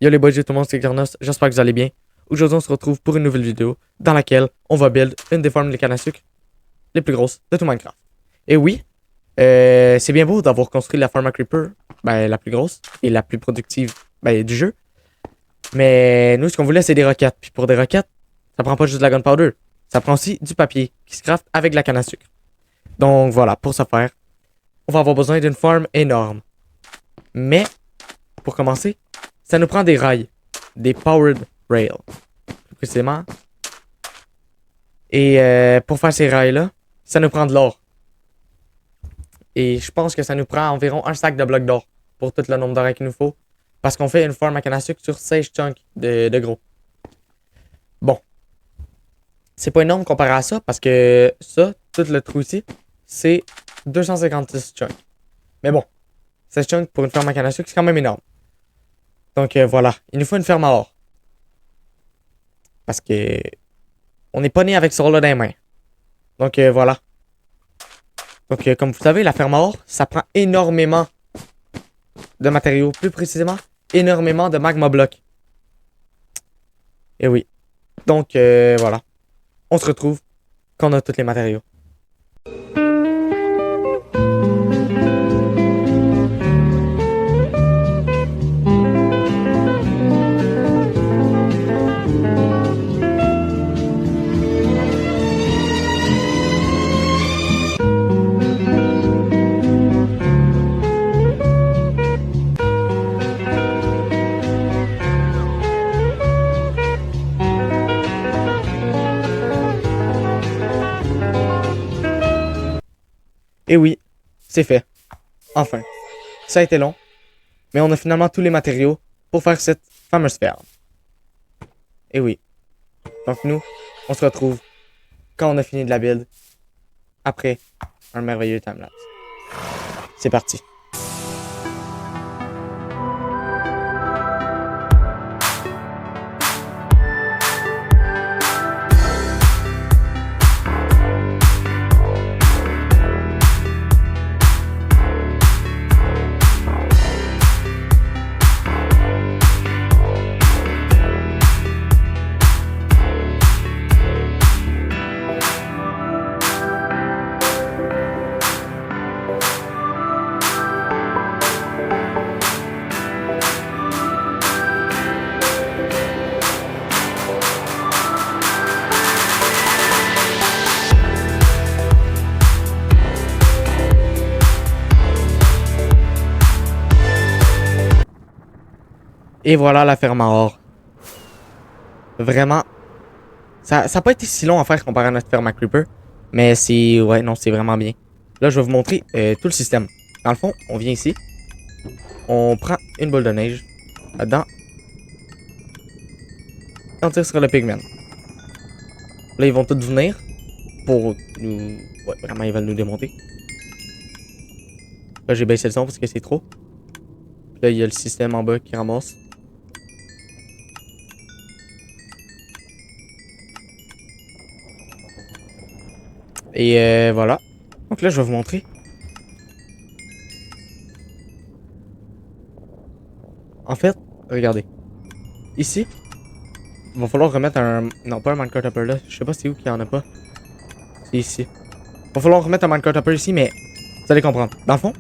Yo les boys, tout le monde, c'est Carnos, j'espère que vous allez bien. Aujourd'hui, on se retrouve pour une nouvelle vidéo dans laquelle on va build une des farms de canne à sucre les plus grosses de tout Minecraft. Et oui, c'est bien beau d'avoir construit la farm à creeper, la plus grosse et la plus productive du jeu. Mais nous, ce qu'on voulait, c'est des roquettes. Puis pour des roquettes, ça prend pas juste de la gunpowder, ça prend aussi du papier qui se craft avec de la canne à sucre. Donc voilà, pour ce faire, on va avoir besoin d'une farm énorme. Mais, pour commencer, ça nous prend des rails, des powered rails, plus précisément. Et pour faire ces rails-là, ça nous prend de l'or. Et je pense que ça nous prend environ un sac de blocs d'or pour tout le nombre d'or qu'il nous faut. Parce qu'on fait une farm à canne à sucre sur 16 chunks de gros. Bon. C'est pas énorme comparé à ça, parce que ça, tout le trou ici, c'est 256 chunks. Mais bon, 16 chunks pour une farm à canne à sucre, c'est quand même énorme. Donc voilà, il nous faut une ferme à or. Parce que on n'est pas né avec ce rôle-là dans les mains. Donc voilà. Donc comme vous savez, la ferme à or, ça prend énormément de matériaux. Plus précisément, énormément de magma blocs. Et oui. Donc voilà. On se retrouve quand on a tous les matériaux. Et oui, c'est fait. Enfin. Ça a été long, mais on a finalement tous les matériaux pour faire cette fameuse ferme. Et oui. Donc nous, on se retrouve quand on a fini de la build, après un merveilleux timelapse. C'est parti. Et voilà la ferme à or. Vraiment, ça n'a pas été si long à faire comparé à notre ferme à creeper. Mais c'est, ouais, non, c'est vraiment bien. Là, je vais vous montrer tout le système. Dans le fond, on vient ici. On prend une boule de neige. Là-dedans. Et on tire sur le pigman. Là, ils vont tous venir pour nous... Ouais, vraiment, ils veulent nous démonter. Là, j'ai baissé le son parce que c'est trop. Là, il y a le système en bas qui ramasse. Et voilà. Donc là, je vais vous montrer. En fait, regardez. Ici, il va falloir remettre un... Non, pas un minecart upper là. Je sais pas c'est où qu'il y en a pas. C'est ici. Il va falloir remettre un minecart upper ici, mais vous allez comprendre. Dans le fond,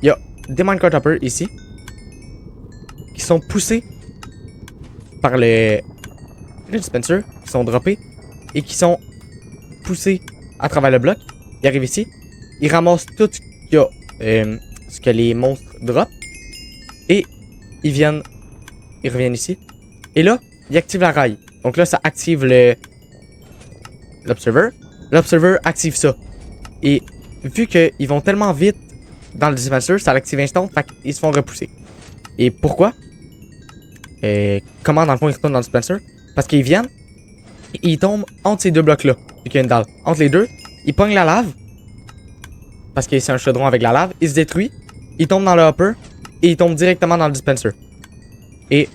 il y a des minecart uppers ici qui sont poussés par le dispenser, qui sont droppés et qui sont poussés à travers le bloc. Ils arrivent ici, ils ramassent tout ce que les monstres drop et ils reviennent ici. Et là, ils activent la rail. Donc là, ça active l'observer. L'observer active ça. Et vu qu'ils vont tellement vite dans le dispenser, ça l'active instant, fait qu'ils se font repousser. Et pourquoi? Comment dans le fond ils retournent dans le dispenser? Parce qu'ils viennent et ils tombent entre ces deux blocs-là. Vu qu'il y a une dalle. Entre les deux, ils pognent la lave. Parce que c'est un chaudron avec la lave. Il se détruit. Ils tombent dans le hopper. Et ils tombent directement dans le dispenser. Et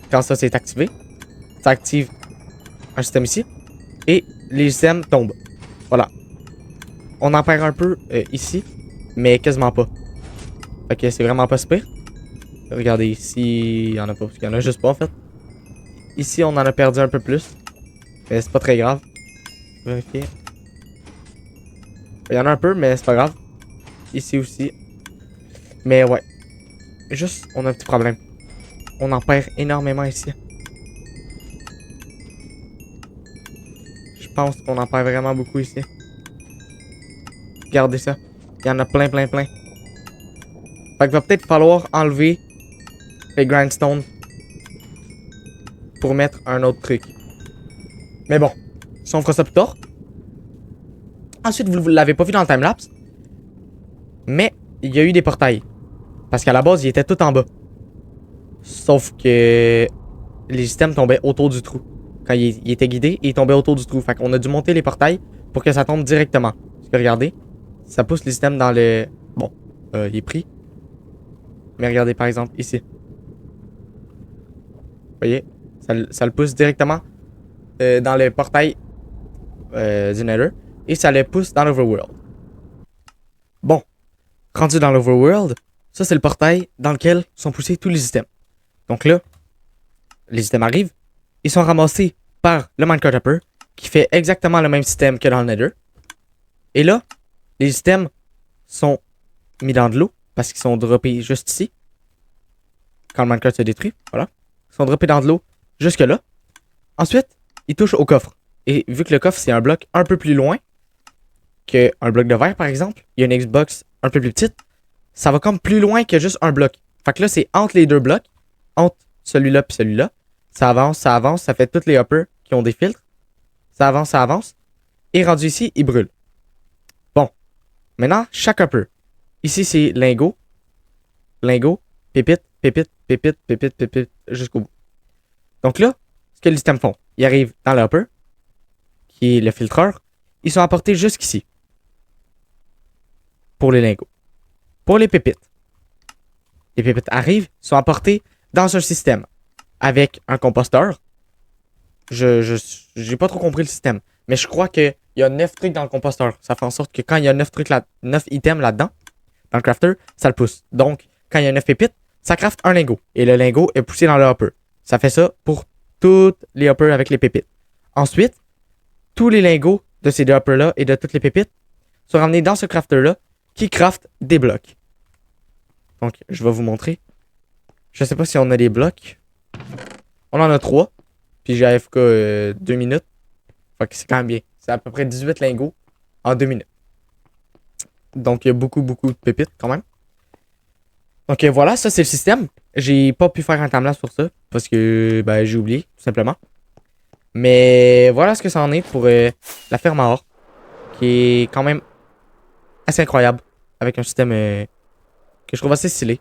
quand ça c'est activé, ça active un système ici. Et les systèmes tombent. Voilà. On en perd un peu ici. Mais quasiment pas. Fait que c'est vraiment pas super. Regardez, ici, il y en a pas. Parce qu'il y en a juste pas, en fait. Ici, on en a perdu un peu plus. Mais c'est pas très grave. Vérifier. Il y en a un peu, mais c'est pas grave. Ici aussi. Mais ouais. Juste, on a un petit problème. On en perd énormément ici. Je pense qu'on en perd vraiment beaucoup ici. Regardez ça. Il y en a plein, plein, plein. Fait qu'il va peut-être falloir enlever les grindstones pour mettre un autre truc. Mais bon, si on fera ça plus tard. Ensuite, vous ne l'avez pas vu dans le timelapse. Mais il y a eu des portails. Parce qu'à la base, ils étaient tout en bas. Sauf que les systèmes tombaient autour du trou. Quand il était guidé, il tombait autour du trou. Fait qu'on a dû monter les portails pour que ça tombe directement. Parce que regardez, ça pousse les systèmes dans le... Bon, il est pris. Mais regardez par exemple ici. Vous voyez, ça le pousse directement dans le portail du Nether. Et ça le pousse dans l'Overworld. Bon, rendu dans l'Overworld, ça c'est le portail dans lequel sont poussés tous les systèmes. Donc là, les systèmes arrivent, ils sont ramassés par le Minecart Hopper, qui fait exactement le même système que dans le Nether. Et là, les systèmes sont mis dans de l'eau, parce qu'ils sont droppés juste ici. Quand le Minecart se détruit, voilà. Ils sont droppés dans de l'eau jusque là. Ensuite, ils touchent au coffre. Et vu que le coffre c'est un bloc un peu plus loin qu'un bloc de verre par exemple, il y a une Xbox un peu plus petite, ça va comme plus loin que juste un bloc. Fait que là, c'est entre les deux blocs, entre celui-là et celui-là. Ça avance, ça fait tous les hoppers qui ont des filtres. Ça avance. Et rendu ici, il brûle. Bon. Maintenant, chaque hopper. Ici, c'est lingot. Lingot, pépite, pépite, pépite, pépite, pépite, jusqu'au bout. Donc là, ce que les systèmes font, ils arrivent dans le hopper, qui est le filtreur. Ils sont apportés jusqu'ici. Pour les lingots. Pour les pépites arrivent, sont apportés dans un système avec un composteur. J'ai pas trop compris le système, mais je crois qu'il y a 9 trucs dans le composteur. Ça fait en sorte que quand il y a 9 items là-dedans, dans le crafter, ça le pousse. Donc, quand il y a 9 pépites, ça craft un lingot. Et le lingot est poussé dans le hopper. Ça fait ça pour tous les hoppers avec les pépites. Ensuite, tous les lingots de ces deux hoppers-là et de toutes les pépites sont ramenés dans ce crafter-là qui craft des blocs. Donc, je vais vous montrer. Je sais pas si on a des blocs. On en a 3. Puis j'ai AFK 2 minutes. Fait que c'est quand même bien. C'est à peu près 18 lingots en 2 minutes. Donc, il y a beaucoup de pépites quand même. Donc, voilà, ça c'est le système. J'ai pas pu faire un timelapse pour ça. Parce que ben, j'ai oublié, tout simplement. Mais voilà ce que ça en est pour la ferme à or. Qui est quand même assez incroyable. Avec un système que je trouve assez stylé.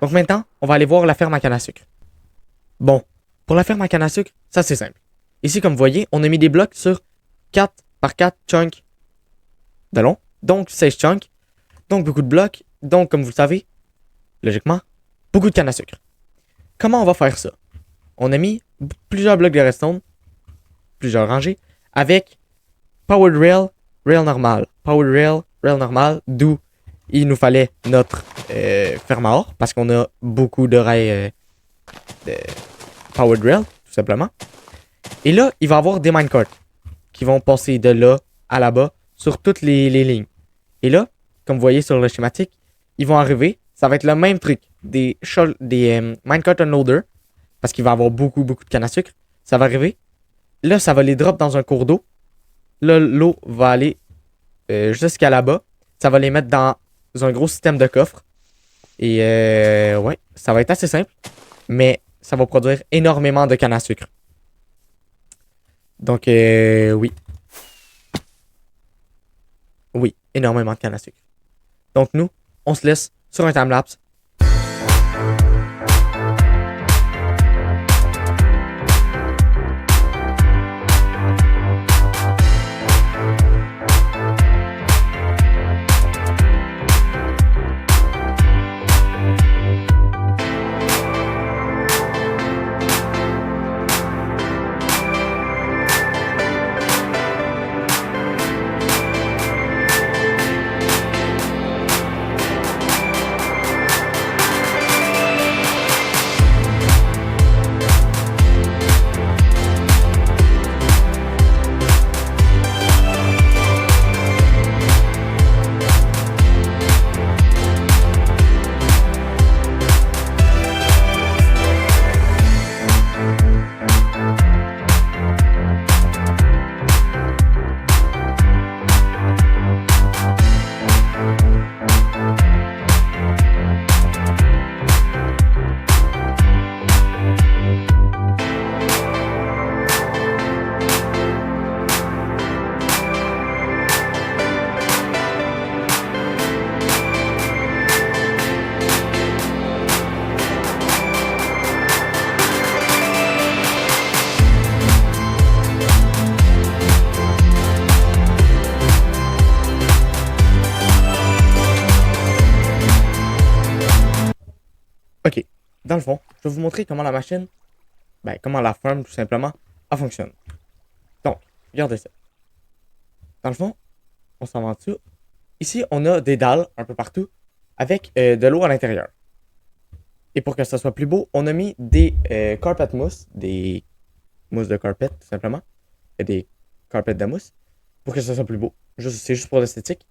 Donc maintenant, on va aller voir la ferme à canne à sucre. Bon, pour la ferme à canne à sucre, ça c'est simple. Ici, comme vous voyez, on a mis des blocs sur 4 par 4 chunks de long. Donc 16 chunks. Donc beaucoup de blocs. Donc, comme vous le savez, logiquement, beaucoup de canne à sucre. Comment on va faire ça? On a mis plusieurs blocs de redstone, plusieurs rangées, avec Powered Rail, Rail normal. Powered Rail, Rail normal, d'où il nous fallait notre ferme à or, parce qu'on a beaucoup de rails de Powered Rail, tout simplement. Et là, il va y avoir des minecarts qui vont passer de là à là-bas sur toutes les lignes. Et là, comme vous voyez sur le schématique, ils vont arriver. Ça va être le même truc. Des minecart unloader, parce qu'il va y avoir beaucoup de canne à sucre. Ça va arriver. Là, ça va les drop dans un cours d'eau. Là, l'eau va aller jusqu'à là-bas. Ça va les mettre dans un gros système de coffre. Et ouais, ça va être assez simple. Mais ça va produire énormément de canne à sucre. Donc, oui. Oui, énormément de canne à sucre. Donc, nous, on se laisse sur un timelapse. dans le fond, je vais vous montrer comment la machine, comment la ferme tout simplement, elle fonctionne. Donc, regardez ça. Dans le fond, on s'en va en dessous. Ici, on a des dalles un peu partout avec de l'eau à l'intérieur. Et pour que ça soit plus beau, on a mis des carpet mousse, des mousses de carpet tout simplement, et des carpets de mousse pour que ça soit plus beau. C'est juste pour l'esthétique.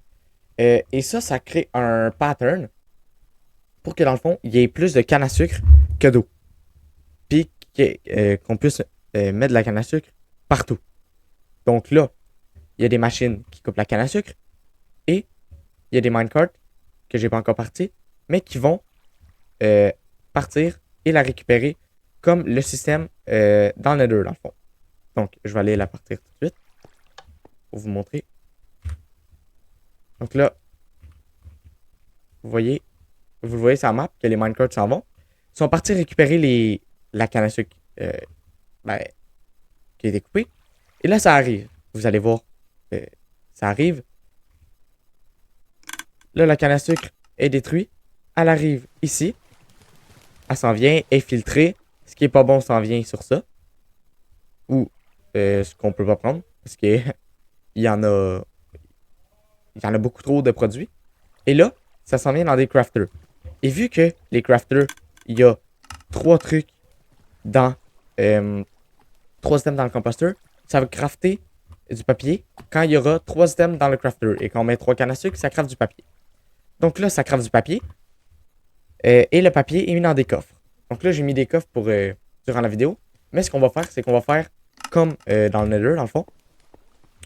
Et ça crée un pattern pour que dans le fond, il y ait plus de canne à sucre que d'eau. Puis qu'on puisse mettre de la canne à sucre partout. Donc là, il y a des machines qui coupent la canne à sucre et il y a des minecarts que j'ai pas encore partis, mais qui vont partir et la récupérer comme le système dans le Nether dans le fond. Donc, je vais aller la partir tout de suite pour vous montrer. Donc là, vous le voyez sur la map que les minecarts s'en vont. Ils sont partis récupérer la canne à sucre qui est découpée. Et là, ça arrive. Vous allez voir, ça arrive. Là, la canne à sucre est détruite. Elle arrive ici. Elle s'en vient, est filtrée. Ce qui est pas bon s'en vient sur ça. Ou ce qu'on peut pas prendre. Parce que il y en a beaucoup trop de produits. Et là, ça s'en vient dans des crafters. Et vu que les crafters, il y a 3 trucs dans 3 items dans le composteur, ça va crafter du papier quand il y aura 3 items dans le crafter. Et quand on met 3 cannes à sucre, ça craft du papier. Donc là, ça craft du papier. Et le papier est mis dans des coffres. Donc là, j'ai mis des coffres pour durant la vidéo. Mais ce qu'on va faire, c'est qu'on va faire comme dans le Nether, dans le fond.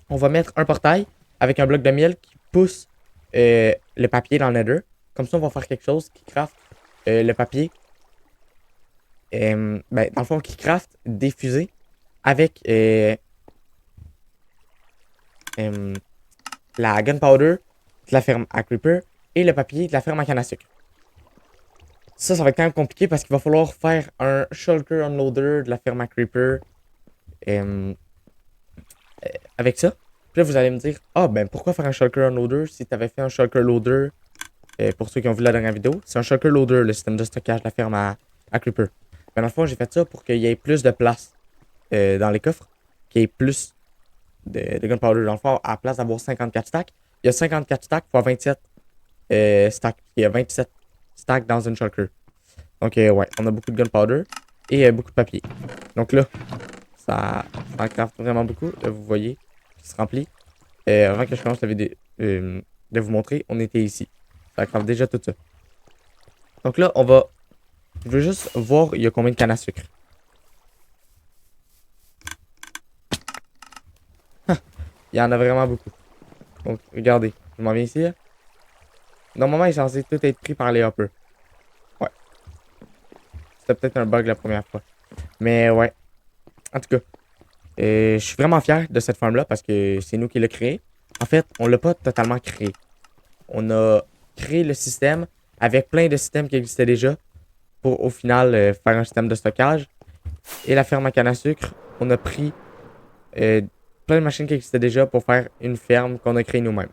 On va mettre un portail avec un bloc de miel qui pousse le papier dans le Nether. Comme ça, on va faire quelque chose qui craft le papier. Dans le fond, qui craft des fusées avec la gunpowder de la ferme à Creeper et le papier de la ferme à canne à sucre. Ça va être quand même compliqué parce qu'il va falloir faire un shulker unloader de la ferme à Creeper avec ça. Puis là, vous allez me dire, pourquoi faire un shulker unloader si tu avais fait un shulker loader pour ceux qui ont vu la dernière vidéo. C'est un shulker loader, le système de stockage de la ferme à Creeper. Mais dans le fond, j'ai fait ça pour qu'il y ait plus de place dans les coffres, qu'il y ait plus de gunpowder. Dans le fond, à la place d'avoir 54 stacks, il y a 54 stacks fois 27 stacks. Il y a 27 stacks dans une shulker. Donc, ouais, on a beaucoup de gunpowder et beaucoup de papier. Donc là, ça craft vraiment beaucoup. Là, vous voyez, qui se remplit. Avant que je commence la vidéo de vous montrer, on était ici. Ça craft déjà tout ça. Donc là, je veux juste voir il y a combien de cannes à sucre. Il y en a vraiment beaucoup. Donc, regardez. Je m'en viens ici. Là. Normalement, il est censé tout être pris par les hoppers. Ouais. C'était peut-être un bug la première fois. Mais ouais. En tout cas, je suis vraiment fier de cette farm-là parce que c'est nous qui l'avons créé. En fait, on l'a pas totalement créé. On a créé le système avec plein de systèmes qui existaient déjà pour au final faire un système de stockage. Et la ferme à canne à sucre, on a pris plein de machines qui existaient déjà pour faire une ferme qu'on a créée nous-mêmes.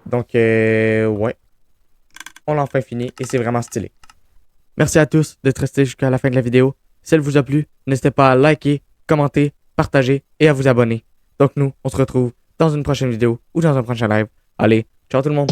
Donc, ouais. On l'a enfin fini et c'est vraiment stylé. Merci à tous d'être restés jusqu'à la fin de la vidéo. Si elle vous a plu, n'hésitez pas à liker, commenter, partager et à vous abonner. Donc nous, on se retrouve dans une prochaine vidéo ou dans un prochain live. Allez, ciao tout le monde!